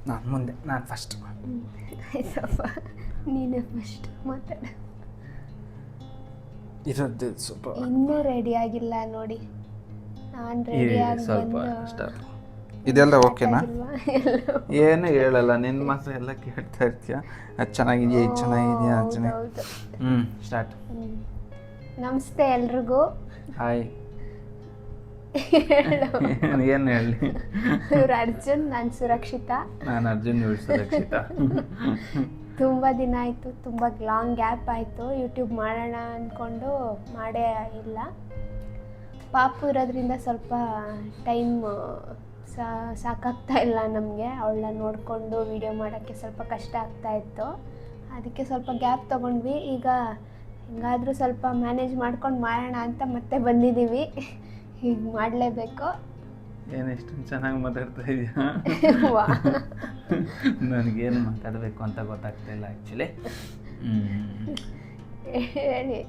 ನಾನು ಮುಂದೆ, ನಾನು ಫಸ್ಟ್. ಆಯ್ತಪ್ಪ, ನೀನೇ ಫಸ್ಟ್ ಮಾತಾಡ. ಇರೋದು ಸ್ವಲ್ಪ ಇನ್ನೂ ರೆಡಿ ಆಗಿಲ್ಲ ನೋಡಿ. ನಾನು ರೆಡಿ ಆಗಿ ಸ್ವಲ್ಪ ಬಂದು ಸ್ಟಾರ್ಟ್. ಇದೆಲ್ಲ ಓಕೆನಾ? ಏನು ಹೇಳಲ್ಲ, ನಿನ್ನ ಮಾತ್ರ ಎಲ್ಲ ಕೇಳ್ತಾ ಇರ್ತೀಯ. ಅದು ಚೆನ್ನಾಗಿದೆಯಾ, ಇದು ಚೆನ್ನಾಗಿದೆಯಾ, ಅದು ಚೆನ್ನಾಗಿ. ಸ್ಟಾರ್ಟ್. ನಮಸ್ತೆ ಎಲ್ರಿಗೂ. ಹಾಯ್. ಏನು ಹೇಳಿ? ಇವ್ರು ಅರ್ಜುನ್, ನಾನು ಸುರಕ್ಷಿತಾ. ನಾನು ಅರ್ಜುನ್, ಇವ್ರು ಸುರಕ್ಷಿತಾ. ತುಂಬ ದಿನ ಆಯಿತು, ತುಂಬ ಲಾಂಗ್ ಗ್ಯಾಪ್ ಆಯಿತು. ಯೂಟ್ಯೂಬ್ ಮಾಡೋಣ ಅಂದ್ಕೊಂಡು ಮಾಡೇ ಇಲ್ಲ. ಪಾಪು ಇರೋದ್ರಿಂದ ಸ್ವಲ್ಪ ಟೈಮ್ ಸಾಕಾಗ್ತಾ ಇಲ್ಲ ನಮಗೆ. ಅವಳನ್ನ ನೋಡಿಕೊಂಡು ವೀಡಿಯೋ ಮಾಡೋಕ್ಕೆ ಸ್ವಲ್ಪ ಕಷ್ಟ ಆಗ್ತಾಯಿತ್ತು. ಅದಕ್ಕೆ ಸ್ವಲ್ಪ ಗ್ಯಾಪ್ ತೊಗೊಂಡ್ವಿ. ಈಗ ಹೆಂಗಾದರೂ ಸ್ವಲ್ಪ ಮ್ಯಾನೇಜ್ ಮಾಡ್ಕೊಂಡು ಮಾಡೋಣ ಅಂತ ಮತ್ತೆ ಬಂದಿದ್ದೀವಿ. ಈಗ ಮಾಡಲೇಬೇಕು. ಏನು ಇಷ್ಟೊಂದು ಚೆನ್ನಾಗಿ ಮಾತಾಡ್ತಾ ಇದೆಯಾ? ನನಗೇನು ಮಾತಾಡಬೇಕು ಅಂತ ಗೊತ್ತಾಗ್ತಾ ಇಲ್ಲ ಆ್ಯಕ್ಚುಲಿ. ಹೇಳಿ,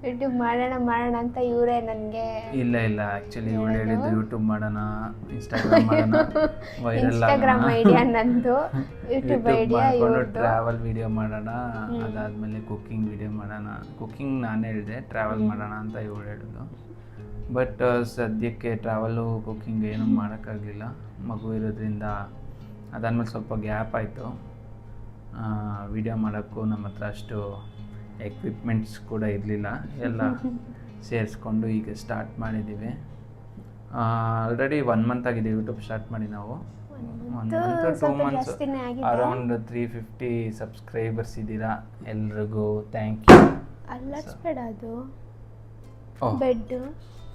ಯೂಟ್ಯೂಬ್ ಮಾಡೋಣ ಅಂತ ಇವರೇ ನನಗೆ. ಇಲ್ಲ ಆ್ಯಕ್ಚುಲಿ ಇವಳು ಹೇಳಿದ್ದು ಯೂಟ್ಯೂಬ್ ಮಾಡೋಣ, ಇನ್ಸ್ಟಾಗ್ರಾಮ್ ಮಾಡೋಣ, ಇನ್ಸ್ಟಾಗ್ರಾಮ್ ಐಡಿಯಾ ನಂದು, ಯೂಟ್ಯೂಬ್ ಐಡಿಯಾ ಇವ್ರದ್ದು. ಟ್ರಾವೆಲ್ ವಿಡಿಯೋ ಮಾಡೋಣ, ಅದಾದಮೇಲೆ ಕುಕ್ಕಿಂಗ್ ವಿಡಿಯೋ ಮಾಡೋಣ. ಕುಕ್ಕಿಂಗ್ ನಾನು ಹೇಳಿದೆ, ಟ್ರಾವೆಲ್ ಮಾಡೋಣ ಅಂತ ಇವಳು ಹೇಳಿದ್ದು. ಬಟ್ ಸದ್ಯಕ್ಕೆ ಟ್ರಾವೆಲು ಕುಕ್ಕಿಂಗ್ ಏನೂ ಮಾಡೋಕ್ಕಾಗಲಿಲ್ಲ, ಮಗು ಇರೋದ್ರಿಂದ. ಅದಾದಮೇಲೆ ಸ್ವಲ್ಪ ಗ್ಯಾಪ್ ಆಯಿತು. ವಿಡಿಯೋ ಮಾಡೋಕ್ಕೂ ನಮ್ಮ ಹತ್ರ ಅಷ್ಟು ಎಕ್ವಿಪ್ಮೆಂಟ್ಸ್ ಕೂಡ ಇರಲಿಲ್ಲ. ಎಲ್ಲ ಸೇರಿಸ್ಕೊಂಡು ಈಗ ಸ್ಟಾರ್ಟ್ ಮಾಡಿದ್ದೀವಿ. ಆಲ್ರೆಡಿ 1 ಮಂತ್ ಆಗಿದೆ ಯೂಟ್ಯೂಬ್ ಸ್ಟಾರ್ಟ್ ಮಾಡಿ ನಾವು. 1 ಮಂತ್ 2 ಮಂತ್ಸ್, ಅರೌಂಡ್ 350 ಸಬ್ಸ್ಕ್ರೈಬರ್ಸ್ ಇದ್ದೀರಾ. ಎಲ್ರಿಗೂ ಥ್ಯಾಂಕ್ ಯು. ಅಲ್ಲಾಡಿಸ್ಬೇಡ, ಅದು ಬೆಡ್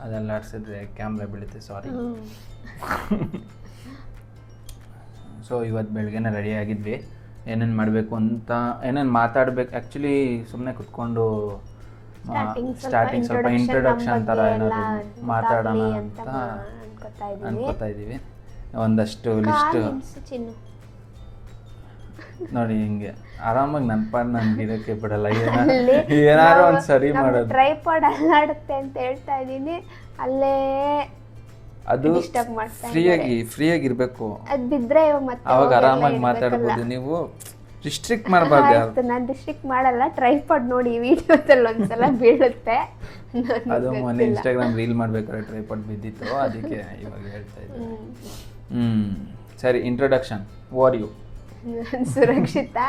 ಅದೆಲ್ಲ ಆಡಿಸಿದ್ರೆ ಕ್ಯಾಮ್ರಾ ಬೀಳುತ್ತೆ, ಸಾರಿ. ಸೊ ಇವತ್ತು ಬೆಳಗ್ಗೆನೇ ರೆಡಿ ಆಗಿದ್ವಿ. ಏನೇನು ಮಾಡಬೇಕು ಅಂತ, ಏನೇನು ಮಾತಾಡಬೇಕು. ಆ್ಯಕ್ಚುಲಿ ಸುಮ್ಮನೆ ಕುತ್ಕೊಂಡು ಸ್ಟಾರ್ಟಿಂಗ್ ಸ್ವಲ್ಪ ಇಂಟ್ರೊಡಕ್ಷನ್ ಥರ ಏನಾದರೂ ಮಾತಾಡೋಣ ಅಂತ ಅನ್ಕೋತಾ ಇದ್ದೀವಿ. ಒಂದಷ್ಟು ಲಿಸ್ಟ್ ನೋಡಿ, ಹಿಂಗೆ ಆರಾಮಾಗಿ ನನ್ನ ಪಾಡು ನನಗೆ ಇರೋಕ್ಕೆ ಬಿಡಲ್ಲ. ಏನಾದ್ರು ಒಂದು ಸರಿ ಮಾಡೋದು. ಟ್ರೈಪಾಡ್ ಅಲ್ಲಾಡುತ್ತೆ ಅಂತ ಹೇಳ್ತಾ ಇದ್ದೀನಿ, ಅಲ್ಲೇ ಅದು ಫ್ರೀಯಾಗಿ ಇರಬೇಕು. ಅದು ಬಿದ್ದರೆ ಮತ್ತೆ ಅವಾಗ ಆರಾಮಾಗಿ ಮಾತಾಡ್ಬೋದು. ನೀವು ರಿಸ್ಟ್ರಿಕ್ಟ್ ಮಾಡಬಾರ್ದು. ನಾನು ರಿಸ್ಟ್ರಿಕ್ಟ್ ಮಾಡಲ್ಲ. ಟ್ರೈಪಾಡ್ ನೋಡಿ ಈ ವಿಡಿಯೋದಲ್ಲಿ ಒಂದ್ಸಲ ಬೀಳುತ್ತೆ. ಅದು ಮೊನ್ನೆ ಇನ್ಸ್ಟಾಗ್ರಾಮ್ ರೀಲ್ ಮಾಡ್ಬೇಕಾದ್ರೆ ಟ್ರೈಪಾಡ್ ಬಿದ್ದಿತ್ತು, ಅದಕ್ಕೆ ಇವಾಗ ಹೇಳ್ತಾ ಇದ್ದೀನಿ. ಸರಿ, ಇಂಟ್ರೊಡಕ್ಷನ್. War you? ಸುರಕ್ಷಿತಾ.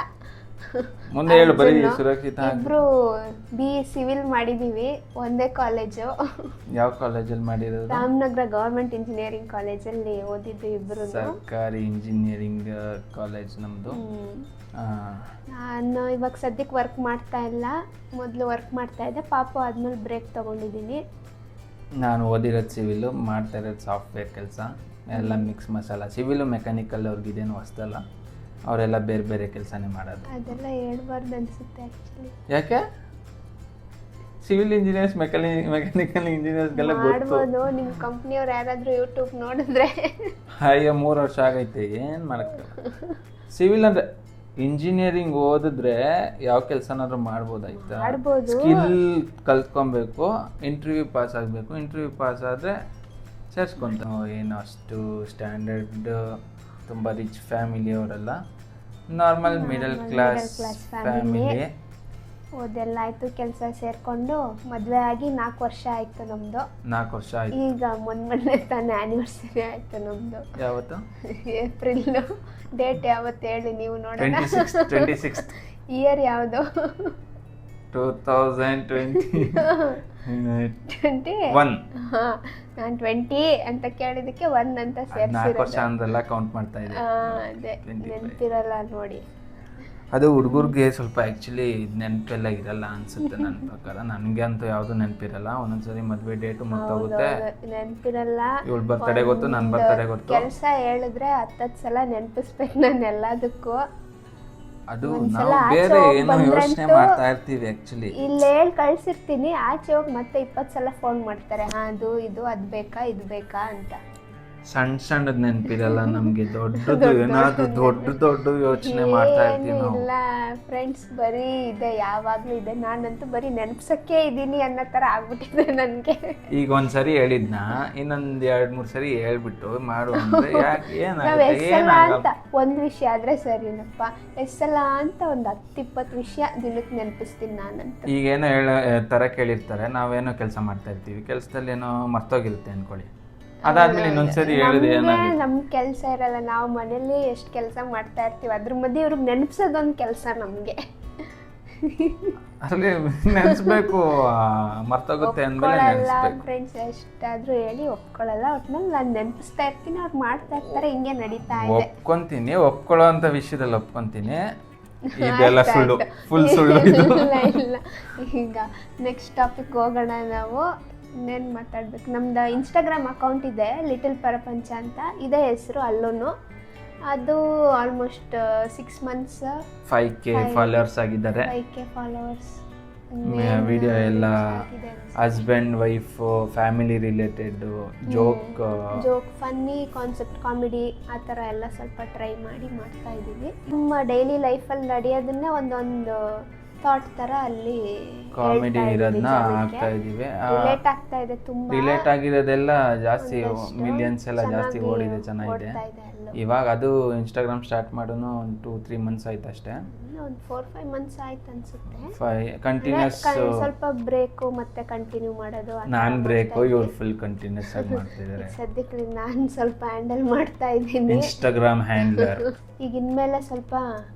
ಮುಂದೆ ಹೇಳು. ಬರೀ ಸುರಕ್ಷಿತಾ. ಇಬ್ರು BE ಸಿವಿಲ್ ಮಾಡಿದೀವಿ, ಒಂದೇ ಕಾಲೇಜು. ಯಾವ ಕಾಲೇಜಲ್ಲಿ ಮಾಡಿರೋದು? ರಾಮನಗರ ಗವರ್ಮೆಂಟ್ ಇಂಜಿನಿಯರಿಂಗ್ ಕಾಲೇಜಲ್ಲಿ ಓದಿದ್ದು ಇಬ್ರು. ಸರ್ಕಾರಿ ಇಂಜಿನಿಯರಿಂಗ್ ಕಾಲೇಜ್ ನಮ್ಮದು. ನಾನು ಇವಾಗ ಸದ್ಯಕ್ಕೆ ವರ್ಕ್ ಮಾಡ್ತಾ ಇಲ್ಲ, ಮೊದಲು ವರ್ಕ್ ಮಾಡ್ತಾ ಇದ್ದೆ. ಪಾಪು ಆದ್ಮೇಲೆ ಬ್ರೇಕ್ ತೊಗೊಂಡಿದ್ದೀನಿ. ನಾನು ಓದಿರೋದು ಸಿವಿಲು, ಮಾಡ್ತಾ ಇರೋದು ಸಾಫ್ಟ್ವೇರ್ ಕೆಲಸ. ಎಲ್ಲ ಮಿಕ್ಸ್ ಮಸಾಲ. ಸಿವಿಲು ಮೆಕ್ಯಾನಿಕಲ್ ಅವ್ರಿಗಿದೇನು ಹೊಸದಲ್ಲ, ಅವರೆಲ್ಲ ಬೇರೆ ಬೇರೆ ಕೆಲಸನೇ ಮಾಡೋದು. ಅದೆಲ್ಲ ಹೇಳ್ಬಾರ್ದು ಅನಿಸುತ್ತೆ ಆ್ಯಕ್ಚುಲಿ. ಯಾಕೆ? ಸಿವಿಲ್ ಇಂಜಿನಿಯರ್ಸ್, ಮೆಕ್ಯಾನಿಕಲ್ ಇಂಜಿನಿಯರ್ಸ್ಗೆಲ್ಲ ಮಾಡ್ಬೋದು. ನಿಮ್ಮ ಕಂಪ್ನಿಯವ್ರು ಯಾರಾದರೂ ಯೂಟ್ಯೂಬ್ ನೋಡಿದ್ರೆ. ಅಯ್ಯೋ, 3 ವರ್ಷ ಆಗೈತೆ, ಏನು ಮಾಡೋಕ್ಕೆ. ಸಿವಿಲ್ ಅಂದರೆ ಇಂಜಿನಿಯರಿಂಗ್ ಓದಿದ್ರೆ ಯಾವ ಕೆಲಸನಾದ್ರೂ ಮಾಡ್ಬೋದಾಯ್ತಾ? ಸ್ಕಿಲ್ ಕಲ್ತ್ಕೊಬೇಕು, ಇಂಟರ್ವ್ಯೂ ಪಾಸ್ ಆಗಬೇಕು. ಇಂಟರ್ವ್ಯೂ ಪಾಸ್ ಆದರೆ ಸೇರಿಸ್ಕೊಂತ. ಏನು ಅಷ್ಟು ಸ್ಟ್ಯಾಂಡರ್ಡ್ ತುಂಬ ರಿಚ್ ಫ್ಯಾಮಿಲಿ ಅವರೆಲ್ಲ, ನಾರ್ಮಲ್ ಮಿಡಲ್ ಕ್ಲಾಸ್ ಫ್ಯಾಮಿಲಿ. ಓದೆಲ್ಲ ಆಯಿತು, ಕೆಲಸ ಸೇರಿಕೊಂಡು ಮದುವೆ ಆಗಿ 4 ವರ್ಷ ಆಯಿತು ನಮ್ಮದು. 4 ವರ್ಷ ಆಯಿತು. ಈಗ ಮೊನ್ನೆ ತಾನೇ ಆ್ಯನಿವರ್ಸರಿ ಆಯಿತು ನಮ್ಮದು. ಯಾವತ್ತು? ಏಪ್ರಿಲ್. ಡೇಟ್ ಯಾವತ್ತು ಹೇಳಿ ನೀವು ನೋಡೋಣ. 26th. ಇಯರ್ ಯಾವುದು? 2021. ಹಾಂ, ನಾನು 20 ಅಂತ ಕೇಳಿದ್ದಕ್ಕೆ 1 ಅಂತ ಸೇರಿಸಿ. 4 ವರ್ಷ ಅಂದೆಲ್ಲ ಕೌಂಟ್ ಮಾಡ್ತಾ ಇದ್ದೆ. ಅದೇ ನೆನಪಿರಲ್ಲ ನೋಡಿ. ಅದು ಹುಡುಗರಿಗೆ ಸ್ವಲ್ಪ ಆ್ಯಕ್ಚುಲಿ ನೆನಪೆಲ್ಲ ಇರಲ್ಲ ಅನ್ಸುತ್ತೆ ನನ್ನ ಪ್ರಕಾರ. ನನಗೆ ಅಂತೂ ಯಾವುದು ನೆನಪಿರಲ್ಲ. ಒಂದೊಂದ್ಸರಿ ಮದುವೆ ಡೇಟು ಮರ್ತೋಗುತ್ತೆ, ನೆನಪಿರಲ್ಲ. ಇವಳು ಬರ್ತಡೇ ಗೊತ್ತು, ನನ್ನ ಬರ್ತಡೇ ಗೊತ್ತು. ಕೆಲಸ ಹೇಳಿದ್ರೆ 10 ಸಲ ನೆನಪಿಸ್ಬೇಕು ನಾನು ಎಲ್ಲದಕ್ಕೂ. ಅದು ನಾವು ಬೇರೆ ಏನೋ ಯೋಚನೆ ಮಾಡ್ತಾ ಇರ್ತೀವಿ ಆ್ಯಕ್ಚುಲಿ. ಇಲ್ಲಿ ಹೇಳಿ ಕಳ್ಸಿರ್ತೀನಿ, ಆಚೆ ಹೋಗಿ ಮತ್ತೆ 20 ಸಲ ಫೋನ್ ಮಾಡ್ತಾರೆ. ಅದು ಇದು ಅದು ಬೇಕಾ ಇದು ಬೇಕಾ ಅಂತ. ಸಣ್ಣದ್ ನೆನಪಿರಲ್ಲ ನಮ್ಗೆ, ದೊಡ್ಡದು ಏನಾದ್ರು ದೊಡ್ಡ ಯೋಚನೆ ಮಾಡ್ತಾ ಇರ್ತೀವಿ ಏನು ನಾವು. ಇಲ್ಲ ಫ್ರೆಂಡ್ಸ್, ಬರೀ ಇದೆ, ಯಾವಾಗಲೂ ಇದೆ. ನಾನಂತೂ ಬರೀ ನೆನಪ್ಸಕ್ಕೆ ಇದ್ದೀನಿ ಅನ್ನೋ ಥರ ಆಗ್ಬಿಟ್ಟಿದೆ ನನಗೆ. ಈಗ ಒಂದ್ಸರಿ ಹೇಳಿದ್ನ ಇನ್ನೊಂದ್ 2-3 ಸರಿ ಹೇಳ್ಬಿಟ್ಟು ಮಾಡು ಅಂದ್ರೆ ಯಾಕೆ ನಾವು ಎಷ್ಟೆಲ್ಲ ಅಂತ ಏನಾಗಲ್ಲ. ಒಂದು ವಿಷಯ ಆದ್ರೆ ಸರಿನಪ್ಪ, ಎಷ್ಟೆಲ್ಲ ಅಂತ ಒಂದು 10-20 ವಿಷಯ ದಿನಕ್ಕೆ ನೆನಪಿಸ್ತೀನಿ ನಾನಂತ. ಈಗೇನೋ ತರ ಕೇಳಿರ್ತಾರೆ, ನಾವೇನೋ ಕೆಲಸ ಮಾಡ್ತಾ ಇರ್ತೀವಿ, ಕೆಲಸದಲ್ಲಿ ಏನೋ ಮರ್ತೋಗಿರುತ್ತೆ ಅನ್ಕೊಳ್ಳಿ, ಅದಾದ್ಮೇಲೆ ಇನ್ನೊಂದ್ಸರಿ ಹೇಳಿದ್ರೆ ಏನಾಗುತ್ತೆ? ನಮ್ ಕೆಲಸ ಇರಲ್ಲ, ನಾವು ಮನೇಲಿ ಎಷ್ಟು ಕೆಲಸ ಮಾಡ್ತಾ ಇರ್ತೀವಿ, ಅದ್ರ ಮಧ್ಯೆ ಇವ್ರಿಗೆ ನೆನಪಿಸೋದೊಂದು ಕೆಲಸ ನಮ್ಗೆ. ಅಲ್ಲಿ ನೆನ್ಸ್ಬೇಕು, ಮರ್ತೋಗುತ್ತೆ ಅಂದ್ಮೇಲೆ ನೆನ್ಸ್ಬೇಕು. ಫ್ರೆಂಡ್ಸ್ ಎಷ್ಟಾದ್ರೂ ಹೇಳಿ ಒಪ್ಕೊಳ್ಳಲ್ಲ, ಒಟ್ನಲ್ಲಿ ನಾನು ನೆನಪಿಸ್ತಾ ಇರ್ತೀನಿ, ಅವ್ರು ಮಾಡ್ತಾ ಇರ್ತಾರೆ, ಹಿಂಗೆ ನಡೀತಾ ಇದೆ. ಒಪ್ಕೊಂತೀನಿ, ಒಪ್ಕೊಳ್ಳೋ ಅಂತ ವಿಷಯದಲ್ಲಿ ಒಪ್ಕೊಂತೀನಿ. ಇದೆಲ್ಲ ಸುಳ್ಳು, ಫುಲ್ ಸುಳ್ಳು ಇದು. ಇಲ್ಲ. ಈಗ ನೆಕ್ಸ್ಟ್ ಟಾಪಿಕ್ ಹೋಗೋಣ. ನಾವು ಇನ್ನೇನು ಮಾತಾಡ್ಬೇಕು, ನಮ್ದು ಇನ್ಸ್ಟಾಗ್ರಾಮ್ ಅಕೌಂಟ್ ಇದೆ, ಲಿಟಲ್ ಪ್ರಪಂಚ ಅಂತ ಇದೆ ಹೆಸರು. ಅಲ್ಲೂ ಅದು ಆಲ್ಮೋಸ್ಟ್ 6 months 5K ಫಾಲೋವರ್ಸ್ ಆಗಿದ್ದಾರೆ. 5K followers. ವಿಡಿಯೋ ಎಲ್ಲ husband wife family related joke, funny concept, comedy ಆ ಥರ ಎಲ್ಲ ಸ್ವಲ್ಪ ಟ್ರೈ ಮಾಡ್ತಾ ಇದ್ದೀವಿ. ನಮ್ಮ ಡೈಲಿ ಲೈಫಲ್ಲಿ ನಡೆಯೋದನ್ನೇ ಒಂದೊಂದು ಥಾಟ್ ಥರ ಅಲ್ಲಿ ಕಾಮಿಡಿ ಇರೋದನ್ನ ಹಾಕ್ತಾ ಇದೀವಿ. ರಿಲೇಟ್ ಆಗ್ತಾ ಇದೆ, ತುಂಬಾ ರಿಲೇಟ್ ಆಗಿರೋದೆಲ್ಲ ಜಾಸ್ತಿ, ಮಿಲಿಯನ್ಸ್ ಎಲ್ಲ ಜಾಸ್ತಿ ಓಡಿದೆ, ಚೆನ್ನಾಗಿದೆ. ಇವಾಗ ಅದು ಇನ್ಸ್ಟಾಗ್ರಾಮ್ ಸ್ಟಾರ್ಟ್ ಮಾಡೋನು ಒಂದು 2-3 months ಆಯ್ತು ಅಷ್ಟೇ. ಒಂದು 4-5 months ಆಯ್ತು ಅನ್ಸುತ್ತೆ. ಕಂಟಿನ್ಯೂಸ್ ಸ್ವಲ್ಪ ಬ್ರೇಕು ಮತ್ತೆ ಕಂಟಿನ್ಯೂ ಮಾಡೋದು. ನಾನ್ ಬ್ರೇಕು, ಇವ್ರು ಫುಲ್ ಕಂಟಿನ್ಯೂಸ್ ಆಗಿ ಮಾಡ್ತಿದ್ದಾರೆ. ಸದ್ಯಕ್ಕೆ ನಾನು ಸ್ವಲ್ಪ ಹ್ಯಾಂಡಲ್ ಮಾಡ್ತಾ ಇದ್ದೀನಿ ಇನ್ಸ್ಟಾಗ್ರಾಮ್ ಹ್ಯಾಂಡ್ಲರ್. ಈಗ ಇನ್ಮೇಲೆ ಸ್ವಲ್ಪ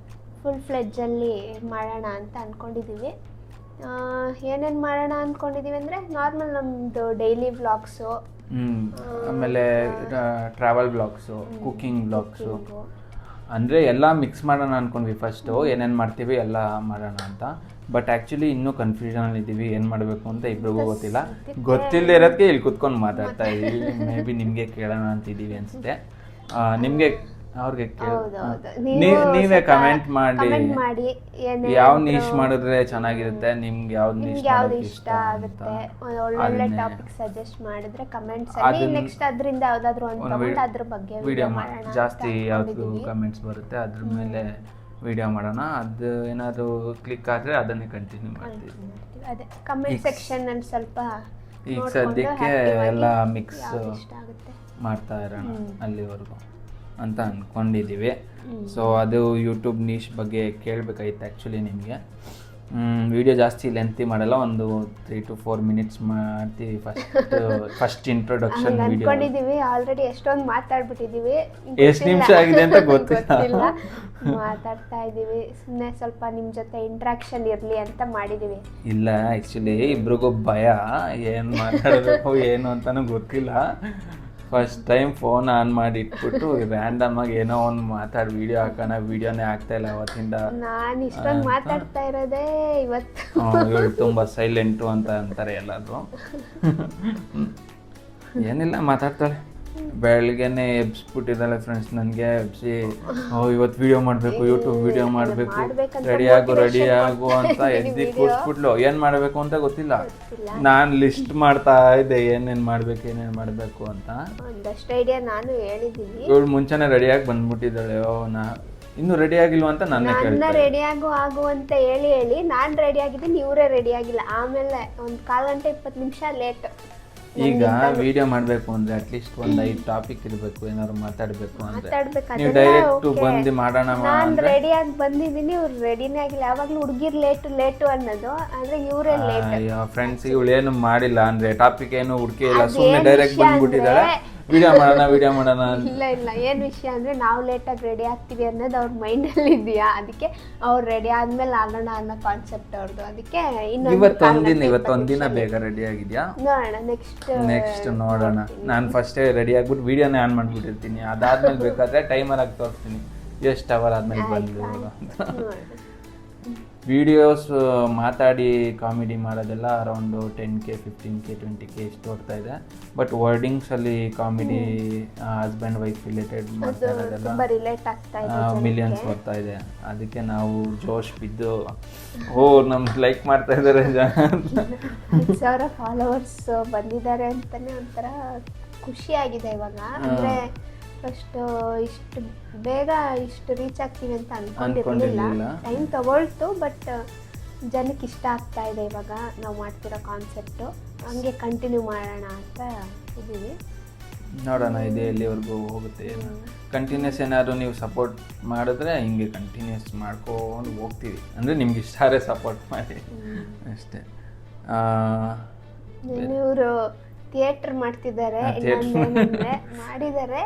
ಫುಲ್ ಫ್ಲೆಡ್ಜಲ್ಲಿ ಮಾಡೋಣ ಅಂತ ಅಂದ್ಕೊಂಡಿದ್ದೀವಿ. ಏನೇನು ಮಾಡೋಣ ಅಂದ್ಕೊಂಡಿದ್ದೀವಿ ಅಂದರೆ ನಾರ್ಮಲ್ ನಮ್ಮದು ಡೈಲಿ ವ್ಲಾಗ್ಸು, ಆಮೇಲೆ ಟ್ರಾವೆಲ್ ಬ್ಲಾಗ್ಸು, ಕುಕಿಂಗ್ ಬ್ಲಾಗ್ಸು, ಅಂದರೆ ಎಲ್ಲ ಮಿಕ್ಸ್ ಮಾಡೋಣ ಅಂದ್ಕೊಂಡ್ವಿ. ಫಸ್ಟು ಏನೇನು ಮಾಡ್ತೀವಿ ಎಲ್ಲ ಮಾಡೋಣ ಅಂತ. ಬಟ್ ಆ್ಯಕ್ಚುಲಿ ಇನ್ನೂ ಕನ್ಫ್ಯೂಷನಲ್ಲಿ ಇದ್ದೀವಿ, ಏನು ಮಾಡಬೇಕು ಅಂತ ಇಬ್ರಿಗೂ ಗೊತ್ತಿಲ್ಲ. ಗೊತ್ತಿಲ್ಲದೆ ಇರೋದಕ್ಕೆ ಇಲ್ಲಿ ಕುತ್ಕೊಂಡು ಮಾತಾಡ್ತಾ ಇದ್ದೀವಿ. ಮೇ ಬಿ ನಿಮಗೆ ಕೇಳೋಣ ಅಂತಿದ್ದೀವಿ ಅನಿಸುತ್ತೆ. ನಿಮಗೆ ಅವ್ರಿಗೆ ನೀವೇ ಕಮೆಂಟ್ ಮಾಡಿ ಯಾವ ನೀಶ್ ಮಾಡಿದ್ರೆ ಚೆನ್ನಾಗಿರುತ್ತೆ, ನಿಮ್ಗೆ ಯಾವ್ದು ನೀಶ್ ಇಷ್ಟ ಆಗುತ್ತೆ, ಒಳ್ಳೊಳ್ಳೆ ಟಾಪಿಕ್ ಸಜೆಸ್ಟ್ ಮಾಡಿದ್ರೆ ಕಮೆಂಟ್ಸ್ ಅಲ್ಲಿ ನೆಕ್ಸ್ಟ್ ಅದರಿಂದ ಯಾವ್ದಾದ್ರು ಒಂದು ತಗೊಂಡು ಅದ್ರ ಬಗ್ಗೆ ವಿಡಿಯೋ ಜಾಸ್ತಿ ಯಾವ್ದು ಕಮೆಂಟ್ಸ್ ಬರುತ್ತೆ ಅದ್ರ ಮೇಲೆ ವಿಡಿಯೋ ಮಾಡೋಣ. ಅದು ಏನಾದ್ರು ಕ್ಲಿಕ್ ಆದ್ರೆ ಅದನ್ನೇ ಕಂಟಿನ್ಯೂ ಮಾಡ್ತೀವಿ. ಅದೇ ಕಮೆಂಟ್ ಸೆಕ್ಷನ್ ಅಲ್ಲಿ ಸ್ವಲ್ಪ ಈಗ ಸದ್ಯಕ್ಕೆ ಎಲ್ಲ ಮಿಕ್ಸ್ ಮಾಡ್ತಾ ಇರೋಣ ಅಲ್ಲಿವರೆಗೂ ಅಂತ ಅಂದ್ಕೊಂಡಿದ್ದೀವಿ. ಸೊ ಅದು ಯೂಟ್ಯೂಬ್ ನೀಶ್ ಬಗ್ಗೆ ಕೇಳಬೇಕಾಗಿತ್ತು ಆ್ಯಕ್ಚುಲಿ ನಿಮಗೆ. ವಿಡಿಯೋ ಜಾಸ್ತಿ ಲೆಂತಿ ಮಾಡಲ್ಲ, ಒಂದು 3 to 4 minutes ಮಾಡ್ತೀವಿ. ಫಸ್ಟ್ ಇಂಟ್ರೊಡಕ್ಷನ್ ವಿಡಿಯೋ ಅಂದ್ಕೊಂಡಿದ್ದೀವಿ. ಆಲ್ರೆಡಿ ಎಷ್ಟೊಂದು ಮಾತಾಡ್ಬಿಟ್ಟಿದ್ದೀವಿ, ಎಷ್ಟು ನಿಮಿಷ ಆಗಿದೆ ಅಂತ ಗೊತ್ತಿಲ್ಲ. ಮಾತಾಡ್ತಾ ಇದ್ದೀವಿ, ಸುಮ್ಮನೆ ಸ್ವಲ್ಪ ನಿಮ್ಮ ಜೊತೆ ಇಂಟ್ರಾಕ್ಷನ್ ಇರಲಿ ಅಂತ ಮಾಡಿದ್ದೀವಿ. ಇಲ್ಲ ಆ್ಯಕ್ಚುಲಿ ಇಬ್ರಿಗೂ ಭಯ, ಏನು ಮಾತಾಡಬೇಕು ಏನು ಅಂತಲೂ ಗೊತ್ತಿಲ್ಲ. ಫಸ್ಟ್ ಟೈಮ್ ಫೋನ್ ಆನ್ ಮಾಡಿ ಇಟ್ಬಿಟ್ಟು ರ್ಯಾಂಡಮ್ ಆಗಿ ಏನೋ ಒಂದು ಮಾತಾಡಿ ವಿಡಿಯೋ ಹಾಕೋಣ, ವಿಡಿಯೋನೇ ಆಗ್ತಾ ಇಲ್ಲ ಅವತ್ತಿಂದ. ನಾನು ಇಷ್ಟೊಂದು ಮಾತಾಡ್ತಾ ಇರೋದೇ ಇವತ್ತು. ಇವಳು ತುಂಬ ಸೈಲೆಂಟು ಅಂತ ಅಂತಾರೆ ಎಲ್ಲರೂ. ಏನಿಲ್ಲ, ಮಾತಾಡ್ತಾಳೆ. ಬೆಳಗ್ಗೆನೆ ಎಬ್ಸ್ಬಿಟ್ಟಿದ್ದಾಳೆ ಫ್ರೆಂಡ್ಸ್, ನನಗೆ ಎಬ್ಸಿ ಇವತ್ತು ವಿಡಿಯೋ ಮಾಡಬೇಕು, ಯೂಟ್ಯೂಬ್ ವಿಡಿಯೋ ಮಾಡಬೇಕು, ರೆಡಿ ಆಗು ಅಂತ ಎದ್ದು ಕೂರಿಸ್ಬಿಟ್ಲು. ಏನು ಮಾಡಬೇಕು ಅಂತ ಗೊತ್ತಿಲ್ಲ. ನಾನು ಲಿಸ್ಟ್ ಮಾಡ್ತಾ ಇದ್ದೆ ಏನೇನು ಮಾಡಬೇಕು ಅಂತ. ಒಂದಷ್ಟು ಐಡಿಯಾ ನಾನು ಹೇಳಿದ್ದೀನಿ. ಇವಳು ಮುಂಚೆನೇ ರೆಡಿಯಾಗಿ ಬಂದ್ಬಿಟ್ಟಿದ್ದಾಳೆ. ಇನ್ನೂ ರೆಡಿ ಆಗಿಲ್ವ ಅಂತ ನನ್ನ ರೆಡಿ ಆಗು ಅಂತ ಹೇಳಿ ನಾನು ರೆಡಿ ಆಗಿದ್ದೀನಿ, ಇವರೇ ರೆಡಿ ಆಗಿಲ್ಲ. ಆಮೇಲೆ ಒಂದು 1/4 ಗಂಟೆ 20 ನಿಮಿಷ ಲೇಟ್. ಈಗ ವಿಡಿಯೋ ಮಾಡಬೇಕು ಅಂದ್ರೆ ಅಟ್ಲೀಸ್ಟ್ ಒಂದು 5 ಟಾಪಿಕ್ ಇರಬೇಕು, ಏನಾದ್ರು ಮಾತಾಡಬೇಕು ಅಂದ್ರೆ ನೀವು ಡೈರೆಕ್ಟ್ ಬಂದು ಮಾಡೋಣ. ನಾನು ರೆಡಿಯಾಗಿ ಬಂದಿದ್ದೀನಿ, ಇವ್ರು ರೆಡಿನೇ ಆಗಿಲ್ಲ. ಯಾವಾಗಲೂ ಹುಡುಗಿರ್ ಲೇಟು ಅನ್ನೋದು, ಆದ್ರೆ ಇವರೇ ಲೇಟ್. ಫ್ರೆಂಡ್ಸ್ ಇವಳು ಏನು ಮಾಡಿಲ್ಲ ಅಂದ್ರೆ ಟಾಪಿಕ್ ಏನು ಹುಡುಕಿ ಇಲ್ಲ, ಸುಮ್ಮನೆ ಡೈರೆಕ್ಟ್ ಬಂದ್ಬಿಟ್ಟಿದ್ದಾಳೆ. ವಿಡಿಯೋ ಮಾಡೋಣ ಇಲ್ಲ ಏನು ವಿಷಯ ಅಂದ್ರೆ ನಾವು ಲೇಟಾಗಿ ರೆಡಿ ಆಗ್ತೀವಿ ಅನ್ನೋದು ಅವ್ರ ಮೈಂಡಲ್ಲಿ ಇದೆಯಾ, ಅದಕ್ಕೆ ಅವ್ರು ರೆಡಿ ಆದ್ಮೇಲೆ ಆಗೋಣ ಅನ್ನೋ ಕಾನ್ಸೆಪ್ಟ್ ಅವ್ರದ್ದು. ಅದಕ್ಕೆ ಇವತ್ತೊಂದಿನ ಬೇಗ ರೆಡಿ ಆಗಿದ್ಯಾ? ನೋಡೋಣ, ನೆಕ್ಸ್ಟ್ ನೋಡೋಣ. ನಾನು ಫಸ್ಟೇ ರೆಡಿ ಆಗ್ಬಿಟ್ಟು ವಿಡಿಯೋನೇ ಆನ್ ಮಾಡ್ಬಿಟ್ಟಿರ್ತೀನಿ. ಅದಾದ್ಮೇಲೆ ಬೇಕಾದ್ರೆ ಟೈಮರ್ ಆಗಿ ತೋರಿಸ್ತೀನಿ ಎಷ್ಟು ಅವರ್ ಆದ್ಮೇಲೆ ಬಂದು ಅಂತ. ವಿಡಿಯೋಸ್ ಮಾತಾಡಿ ಕಾಮಿಡಿ ಮಾಡೋದೆಲ್ಲ ಅರೌಂಡ್ 10K 15K 20K ಇಷ್ಟು ಹೋಗ್ತಾ ಇದೆ. ಬಟ್ ವರ್ಡಿಂಗ್ಸಲ್ಲಿ ಕಾಮಿಡಿ ಹಸ್ಬೆಂಡ್ ವೈಫ್ ರಿಲೇಟೆಡ್ ಮಾಡ್ತಾ ಇರೋದೆಲ್ಲ ಮಿಲಿಯನ್ಸ್ ಹೋಗ್ತಾ ಇದೆ. ಅದಕ್ಕೆ ನಾವು ಜೋಶ್ ಬಿದ್ದು ನಮ್ಗೆ ಲೈಕ್ ಮಾಡ್ತಾ ಇದ್ದಾರೆ ಜನ. 10,000 ಫಾಲೋವರ್ಸ್ ಬಂದಿದ್ದಾರೆ ಅಂತಲೇ ಒಂಥರ ಖುಷಿ ಆಗಿದೆ ಇವಾಗ. ಅಂದರೆ ಫಸ್ಟ್ ಇಷ್ಟು ಬೇಗ ಇಷ್ಟು ರೀಚ್ ಆಗ್ತೀವಿ ಅಂತ ಅನ್ಕೊಂಡಿರಲಿಲ್ಲ. ಟೈಮ್ ತಗೊಳ್ತು, ಬಟ್ ಜನಕ್ಕೆ ಇಷ್ಟ ಆಗ್ತಾ ಇದೆ ಇವಾಗ ನಾವು ಮಾಡ್ತಿರೋ ಕಾನ್ಸೆಪ್ಟು. ಹಂಗೆ ಕಂಟಿನ್ಯೂ ಮಾಡೋಣ ಅಂತ ಇದ್ದೀವಿ. ನೋಡೋಣ ಇದು ಎಲ್ಲಿವರೆಗೂ ಹೋಗುತ್ತೆ. ಕಂಟಿನ್ಯೂಸ್ ಏನಾದ್ರು ನೀವು ಸಪೋರ್ಟ್ ಮಾಡಿದ್ರೆ ಹಿಂಗೆ ಕಂಟಿನ್ಯೂಸ್ ಮಾಡ್ಕೊಂಡು ಹೋಗ್ತೀವಿ. ಅಂದರೆ ನಿಮ್ಗೆ ಇಷ್ಟಾರೆ ಸಪೋರ್ಟ್ ಮಾಡಿ ಅಷ್ಟೇ. ಇವರು ಥಿಯೇಟ್ರ್ ಮಾಡ್ತಿದ್ದಾರೆ, ಮಾಡಿದ್ದಾರೆ.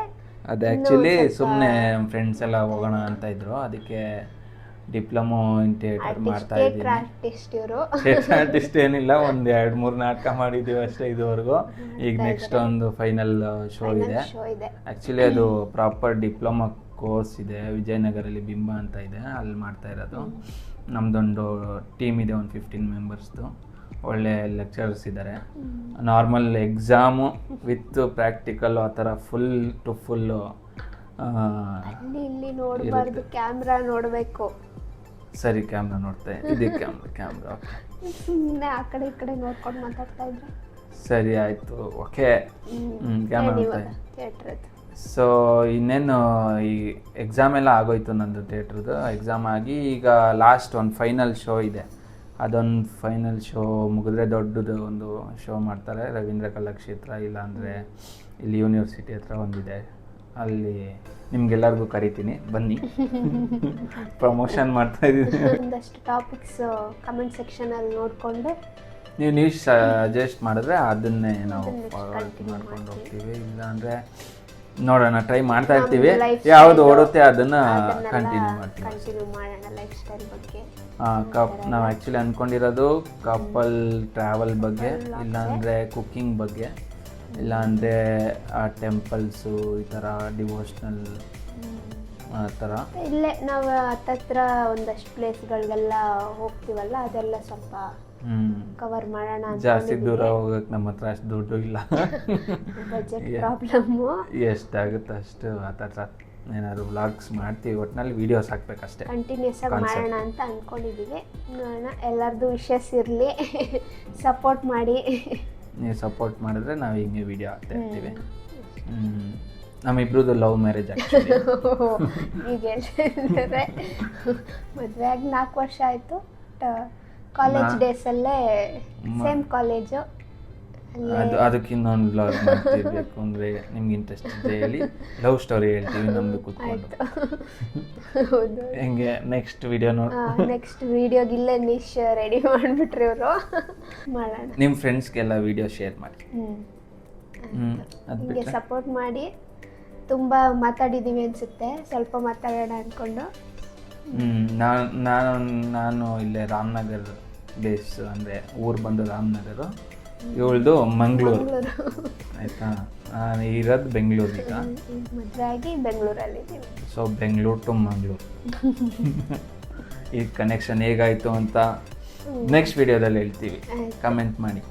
ಅದು ಆ್ಯಕ್ಚುಲಿ ಸುಮ್ಮನೆ ಫ್ರೆಂಡ್ಸ್ ಎಲ್ಲ ಹೋಗೋಣ ಅಂತ ಇದ್ರು, ಅದಕ್ಕೆ ಡಿಪ್ಲೊಮೊ ಇನ್ ಥಿಯೇಟರ್ ಮಾಡ್ತಾ ಇದ್ದೀನಿ. ಆರ್ಟಿಸ್ಟ್ ಏನಿಲ್ಲ, ಒಂದು 2-3 ನಾಟಕ ಮಾಡಿದ್ದೀವಿ ಅಷ್ಟೇ ಇದುವರೆಗೂ. ಈಗ ನೆಕ್ಸ್ಟ್ ಒಂದು ಫೈನಲ್ ಶೋ ಇದೆ. ಆ್ಯಕ್ಚುಲಿ ಅದು ಪ್ರಾಪರ್ ಡಿಪ್ಲೊಮಾ ಕೋರ್ಸ್ ಇದೆ ವಿಜಯನಗರಲ್ಲಿ, ಬಿಂಬ ಅಂತ ಇದೆ, ಅಲ್ಲಿ ಮಾಡ್ತಾ ಇರೋದು. ನಮ್ಮದೊಂದು ಟೀಮ್ ಇದೆ, ಒಂದು 15 ಮೆಂಬರ್ಸ್ದು. ಒಳ್ಳೆ ಲೆಕ್ಚರರ್ಸ್ ಇದ್ದಾರೆ. ನಾರ್ಮಲ್ ಎಕ್ಸಾಮು ವಿತ್ ಪ್ರಾಕ್ಟಿಕಲ್ ಆ ಥರ ಫುಲ್ ಟು ಫುಲ್ಲು. ಇಲ್ಲಿ ನೋಡಬಾರ್ದು, ಕ್ಯಾಮ್ರಾ ನೋಡಬೇಕು. ಸರಿ, ಕ್ಯಾಮ್ರಾ ನೋಡ್ತೆ. ಇದೆ ಕ್ಯಾಮ್ರಾ ಓಕೆ. ಸುಮ್ಮನೆ ಆ ಕಡೆ ಈ ಕಡೆ ನೋಡ್ಕೊಂಡು ಮಾತಾಡ್ತಾ ಇದ್ರೆ ಸರಿ ಆಯಿತು. Okay, camera ನೋಡ್ತೆ. ಸೊ ಇನ್ನೇನು ಈ ಎಕ್ಸಾಮ್ ಎಲ್ಲ ಆಗೋಯ್ತು ನಂದು ಥಿಯೇಟ್ರದ್ದು. ಎಕ್ಸಾಮ್ ಆಗಿ ಈಗ ಲಾಸ್ಟ್ ಒಂದು ಫೈನಲ್ ಶೋ ಇದೆ. ಅದೊಂದು ಫೈನಲ್ ಶೋ ಮುಗಿದ್ರೆ ದೊಡ್ಡದು ಒಂದು ಶೋ ಮಾಡ್ತಾರೆ ರವೀಂದ್ರ ಕಲಾಕ್ಷೇತ್ರ, ಇಲ್ಲಾಂದರೆ ಇಲ್ಲಿ ಯೂನಿವರ್ಸಿಟಿ ಹತ್ರ ಒಂದಿದೆ, ಅಲ್ಲಿ ನಿಮ್ಗೆಲ್ಲರಿಗೂ ಕರಿತೀನಿ, ಬನ್ನಿ. ಪ್ರಮೋಷನ್ ಮಾಡ್ತಾ ಇದ್ದೀನಿ. ಒಂದಷ್ಟು ಟಾಪಿಕ್ಸ್ ಕಮೆಂಟ್ ಸೆಕ್ಷನಲ್ಲಿ ನೋಡಿಕೊಂಡು ನೀವು ಸಜೆಸ್ಟ್ ಮಾಡಿದ್ರೆ ಅದನ್ನೇ ನಾವು ಫಾರ್ವರ್ಡ್ ಮಾಡ್ಕೊಂಡು ಹೋಗ್ತೀವಿ. ಇಲ್ಲಾಂದರೆ ನೋಡೋಣ, ಟ್ರೈ ಮಾಡ್ತಾ ಇರ್ತೀವಿ. ಯಾವುದು ಓಡುತ್ತೆ ಅದನ್ನು ಕಂಟಿನ್ಯೂ ಮಾಡ್ತೀವಿ. ಲೈಫ್ ಸ್ಟೈಲ್ ಬಗ್ಗೆ ನಾವು ಆ್ಯಕ್ಚುಲಿ ಅಂದ್ಕೊಂಡಿರೋದು ಕಪಲ್ ಟ್ರಾವೆಲ್ ಬಗ್ಗೆ, ಇಲ್ಲಾಂದರೆ ಕುಕ್ಕಿಂಗ್ ಬಗ್ಗೆ, ಇಲ್ಲಾಂದರೆ ಟೆಂಪಲ್ಸು, ಈ ಥರ ಡಿವೋಷ್ನಲ್ ಆ ಥರ. ಇಲ್ಲೇ ನಾವು ಹತ್ತತ್ರ ಒಂದಷ್ಟು ಪ್ಲೇಸ್ಗಳಿಗೆಲ್ಲ ಹೋಗ್ತೀವಲ್ಲ, ಅದೆಲ್ಲ ಸ್ವಲ್ಪ ಕವರ್ ಮಾಡೋಣ. ಜಾಸ್ತಿ ದೂರ ಹೋಗಕ್ಕೆ ನಮ್ಮ ಹತ್ರ ಅಷ್ಟು ದುಡ್ಡು ಇಲ್ಲ, ಬಜೆಟ್ ಪ್ರಾಬ್ಲಮ್ಮು. ಎಷ್ಟಾಗುತ್ತೆ ಅಷ್ಟು ಆ ಥರ ಏನಾದ್ರು ವ್ಲಾಗ್ಸ್ ಮಾಡ್ತೀವಿ. ಒಟ್ಟಿನಲ್ಲಿ ವೀಡಿಯೋಸ್ ಹಾಕ್ಬೇಕಷ್ಟೇ, ಕಂಟಿನ್ಯೂಸ್ ಆಗಿ ಮಾಡೋಣ ಅಂತ ಅಂದ್ಕೊಂಡಿದ್ದೀವಿ. ನೋಡೋಣ, ಎಲ್ಲರದ್ದು ವಿಶಸ್ ಇರಲಿ, ಸಪೋರ್ಟ್ ಮಾಡಿ. ನೀವು ಸಪೋರ್ಟ್ ಮಾಡಿದ್ರೆ ನಾವು ಹಿಂಗೆ ವೀಡಿಯೋ ಹಾಕ್ತಾ ಇರ್ತೀವಿ. ನಮ್ಮಿಬ್ರದ್ದು ಲವ್ ಮ್ಯಾರೇಜ್ ಆ್ಯಕ್ಚುಲಿ. ಈಗ ಹೇಳ್ತಿದ್ದಾರೆ, ಮದುವೆ ಆಗಿ 4 ವರ್ಷ ಆಯಿತು. ಕಾಲೇಜ್ ಡೇಸಲ್ಲೇ ಸೇಮ್ ಕಾಲೇಜು. ಅದಕ್ಕೆ ಇನ್ನೊಂದು ವ್ಲಾಗ್ ಮಾಡ್ತಿರ್ಬೇಕು ಅಂದರೆ ನಿಮ್ಗೆ ಇಂಟ್ರೆಸ್ಟ್ ಇದೆ ಹೇಳಿ, ಲವ್ ಸ್ಟೋರಿ ಹೇಳ್ತೀವಿ ನಮ್ಮದು ಕೂತ್ಕೊಂಡು. ಹೆಂಗೆ ನೆಕ್ಸ್ಟ್ ವಿಡಿಯೋ ನೋಡಿ, ನೆಕ್ಸ್ಟ್ ವಿಡಿಯೋಗೆ ಇಲ್ಲೇ ನಿಶ್ ರೆಡಿ ಮಾಡಿಬಿಟ್ರಿ ಇವರು, ಮಾಡೋಣ. ನಿಮ್ಮ ಫ್ರೆಂಡ್ಸ್ಗೆಲ್ಲ ವಿಡಿಯೋ ಶೇರ್ ಮಾಡಿ. ನಿಮಗೆ ಸಪೋರ್ಟ್ ಮಾಡಿ. ತುಂಬ ಮಾತಾಡಿದ್ದೀವಿ ಅನಿಸುತ್ತೆ, ಸ್ವಲ್ಪ ಮಾತಾಡೋಣ ಅಂದ್ಕೊಂಡು. ನಾನು ಇಲ್ಲೇ ರಾಮನಗರ ಬೇಸ್, ಅಂದರೆ ಊರು ಬಂದು ರಾಮನಗರ, ಇವಳ್ದು ಮಂಗಳೂರು. ಆಯಿತಾ, ನಾನು ಇರೋದು ಬೆಂಗಳೂರು. ಈಗ ಮದುವೆ ಆಗಿ ಬೆಂಗಳೂರಲ್ಲಿದ್ದೀವಿ. ಸೊ ಬೆಂಗಳೂರು ಟು ಮಂಗಳೂರು ಈ ಕನೆಕ್ಷನ್ ಹೇಗಾಯಿತು ಅಂತ ನೆಕ್ಸ್ಟ್ ವಿಡಿಯೋದಲ್ಲಿ ಹೇಳ್ತೀವಿ. ಕಮೆಂಟ್ ಮಾಡಿ.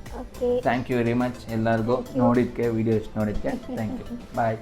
ಥ್ಯಾಂಕ್ ಯು ವೆರಿ ಮಚ್ ಎಲ್ಲರಿಗೂ ನೋಡಿದ್ದಕ್ಕೆ, ವಿಡಿಯೋ ಇಷ್ಟು ನೋಡಿದ್ದಕ್ಕೆ ಥ್ಯಾಂಕ್ ಯು. ಬಾಯ್.